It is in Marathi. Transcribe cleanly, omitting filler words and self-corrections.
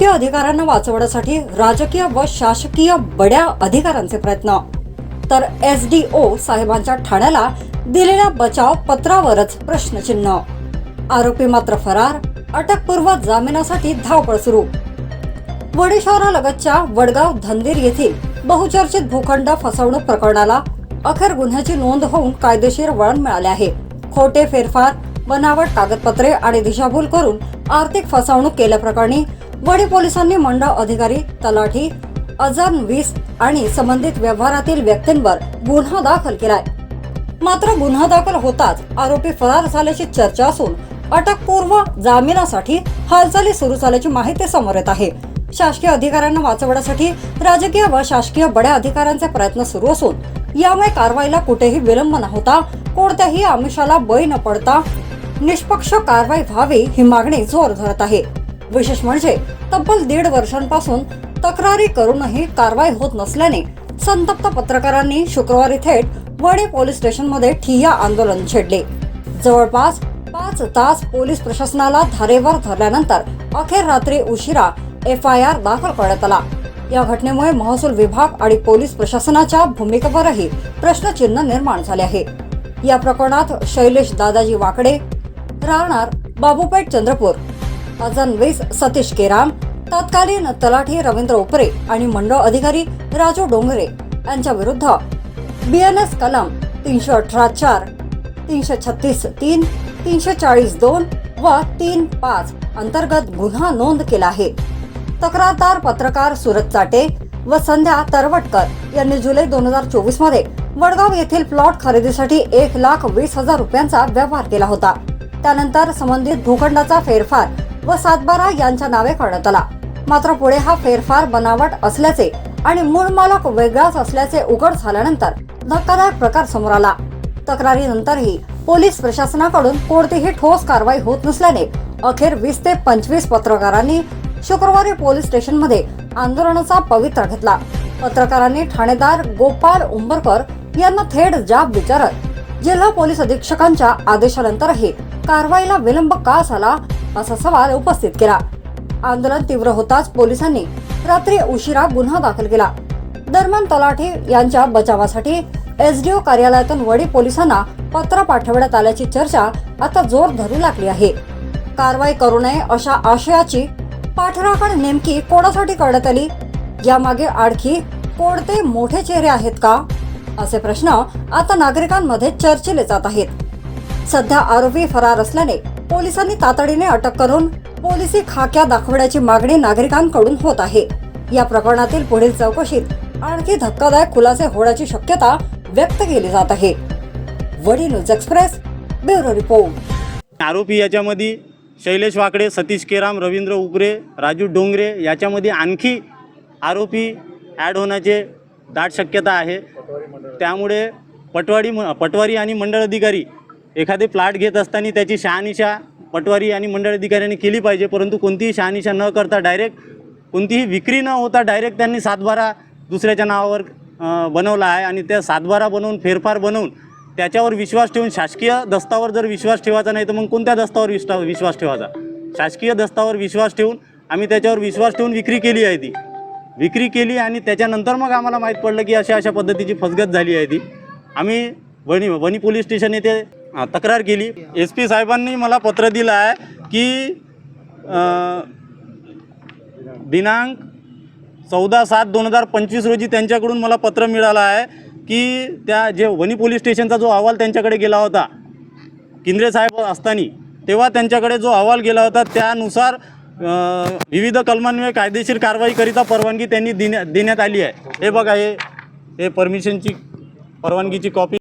अधिकाऱ्यांना वाचवण्यासाठी राजकीय व शासकीय बड्या अधिकाऱ्यांचे प्रयत्न, तर SDO साहेबांच्या ठाण्याला दिलेल्या बचाव पत्रावरच प्रश्नचिन्ह। आरोपी मात्र फरार, अटकपूर्व जामिनासाठी धावपळ सुरू। वणी शहरालगतच्या वडगाव धंदीर येथील बहुचर्चित भूखंड फसवणूक प्रकरणाला अखेर गुन्ह्याची नोंद होऊन कायदेशीर वळण मिळाले आहे। खोटे फेरफार, बनावट कागदपत्रे आणि दिशाभूल करून आर्थिक फसवणूक केल्याप्रकरणी वणी पोलिसांनी मंडळ अधिकारी, तलाठी, अजर 20 आणि संबंधित व्यवहारातील व्यक्तींवर गुन्हा दाखल केलाय। मात्र गुन्हा दाखल होताच आरोपी फरार झाल्याची चर्चा असून अटकपूर्व जामिनासाठी हालचाली सुरू झाल्याची माहिती समोर येत आहे। शासकीय अधिकाऱ्यांना वाचवण्यासाठी राजकीय व शासकीय बड्या अधिकाऱ्यांचे प्रयत्न सुरू असून यामुळे कारवाईला कुठेही विलंब न होता कोणत्याही आमिषाला बळी न पडता निष्पक्ष कारवाई व्हावी ही मागणी जोर धरत आहे। विशेष म्हणजे तब्बल 1.5 वर्षांपासून तक्रारी करूनही कारवाई होत नसल्याने संतप्त पत्रकारांनी शुक्रवारी थेट वणी पोलीस स्टेशनमध्ये ठिय्या आंदोलन छेडले। जवळपास 5 तास पोलीस प्रशासनाला धारेवर धरल्यानंतर अखेर रात्री उशिरा FIR दाखल करण्यात आला। या घटनेमुळे महसूल विभाग आणि पोलीस प्रशासनाच्या भूमिकेवरही प्रश्नचिन्ह निर्माण झाले आहे। या प्रकरणात शैलेश दादाजी वाकडे, राहणार बाबूपेठ चंद्रपूर, अजन 20 सतीश केराम, तत्कालीन तलाठी रवींद्र उपरे आणि मंडळ अधिकारी राजू डोंगरे यांच्या विरुद्ध BNS कलम 318(4), 336(3), 340(2) व 3(5) अंतर्गत गुन्हा नोंद केला आहे। तक्रारदार पत्रकार सुरज चाटे व संध्या तरवटकर यांनी जुलै 2024 मध्ये वडगाव येथील प्लॉट खरेदीसाठी 1,20,000 रुपयांचा व्यवहार केला होता। त्यानंतर संबंधित भूखंडाचा फेरफार व 7/12 यांच्या नावे करण्यात आला। मात्र पुढे हा फेरफार बनावट असल्याचे आणि मूळ मालक वेगळाच असल्याचे उघड झाल्यानंतर धक्कादायक प्रकार समोर आला। तक्रारीनंतरही पोलीस प्रशासनाकडून कोणतीही ठोस कारवाई होत नसल्याने अखेर 20 ते 25 पत्रकारांनी शुक्रवारी पोलीस स्टेशनमध्ये आंदोलनाचा पवित्रा घेतला। पत्रकारांनी ठाणेदार गोपाल उंबरकर यांना थेट जाब विचारत जिल्हा पोलीस अधीक्षकांच्या आदेशानंतरही कारवाईला विलंब का झाला असा सवाल उपस्थित केला। आंदोलन तीव्र होताच पोलिसांनी रात्री उशिरा गुन्हा दाखल केला। दरम्यान तलाठी यांच्या बचावासाठी SDO कार्यालयातून वणी पोलिसांना पत्र पाठवण्यात आल्याची चर्चा आता जोर धरू लागली आहे। कारवाई करू नये अशा आशयाची पाठराखण नेमकी कोणासाठी करण्यात आली, यामागे आणखी कोणते मोठे चेहरे आहेत का, असे प्रश्न आता नागरिकांमध्ये चर्चिले जात आहेत। सध्या आरोपी फरार असल्याने पोलिसांनी तातडीने अटक करून पोलिसी खाक्या दाखवण्याची मागणी नागरिकांकडून होत आहे। या प्रकरणातील पुढील चौकशीत आणखी धक्कादायक खुलासे होण्याची शक्यता व्यक्त केली जात आहे। वडी न्यूज एक्सप्रेस, ब्युरो रिपोर्ट। आरोपी याच्यामध्ये शैलेश वाकडे, सतीश केराम, रवींद्र उपरे, राजू डोंगरे याच्यामध्ये आणखी आरोपी ॲड होण्याचे दाट शक्यता आहे। त्यामुळे पटवारी आणि मंडळ अधिकारी एखादे प्लॉट घेत असताना त्याची शहानिशा पटवारी आणि मंडळ अधिकाऱ्यांनी केली पाहिजे, परंतु कोणतीही शहानिशा न करता डायरेक्ट कोणतीही विक्री न होता डायरेक्ट त्यांनी 7/12 दुसऱ्याच्या नावावर बनवला आहे आणि त्या 7/12 बनवून फेरफार बनवून त्याच्यावर विश्वास ठेवून शासकीय दस्तावर जर विश्वास ठेवायचा नाही तर मग कोणत्या दस्तावर विश्वास ठेवायचा? शासकीय दस्तावर विश्वास ठेवून आम्ही त्याच्यावर विश्वास ठेवून विक्री केली आहे। ती विक्री केली आणि त्याच्यानंतर मग आम्हाला माहीत पडलं की अशा पद्धतीची फसगत झाली आहे। ती आम्ही वणी पोलीस स्टेशन येथे तक्रार केली। SP साहेबांनी मला पत्र दिलं आहे की दिनांक 14/7/2025 रोजी त्यांच्याकडून मला पत्र मिळालं आहे की त्या जे वणी पोलीस स्टेशनचा जो अहवाल त्यांच्याकडे गेला होता किंद्रे साहेब असताना, तेव्हा त्यांच्याकडे जो अहवाल गेला होता त्यानुसार विविध कलमान्वये कायदेशीर कारवाईकरिता परवानगी त्यांनी देण्यात आली आहे। हे बघा, हे परमिशनची परवानगीची कॉपी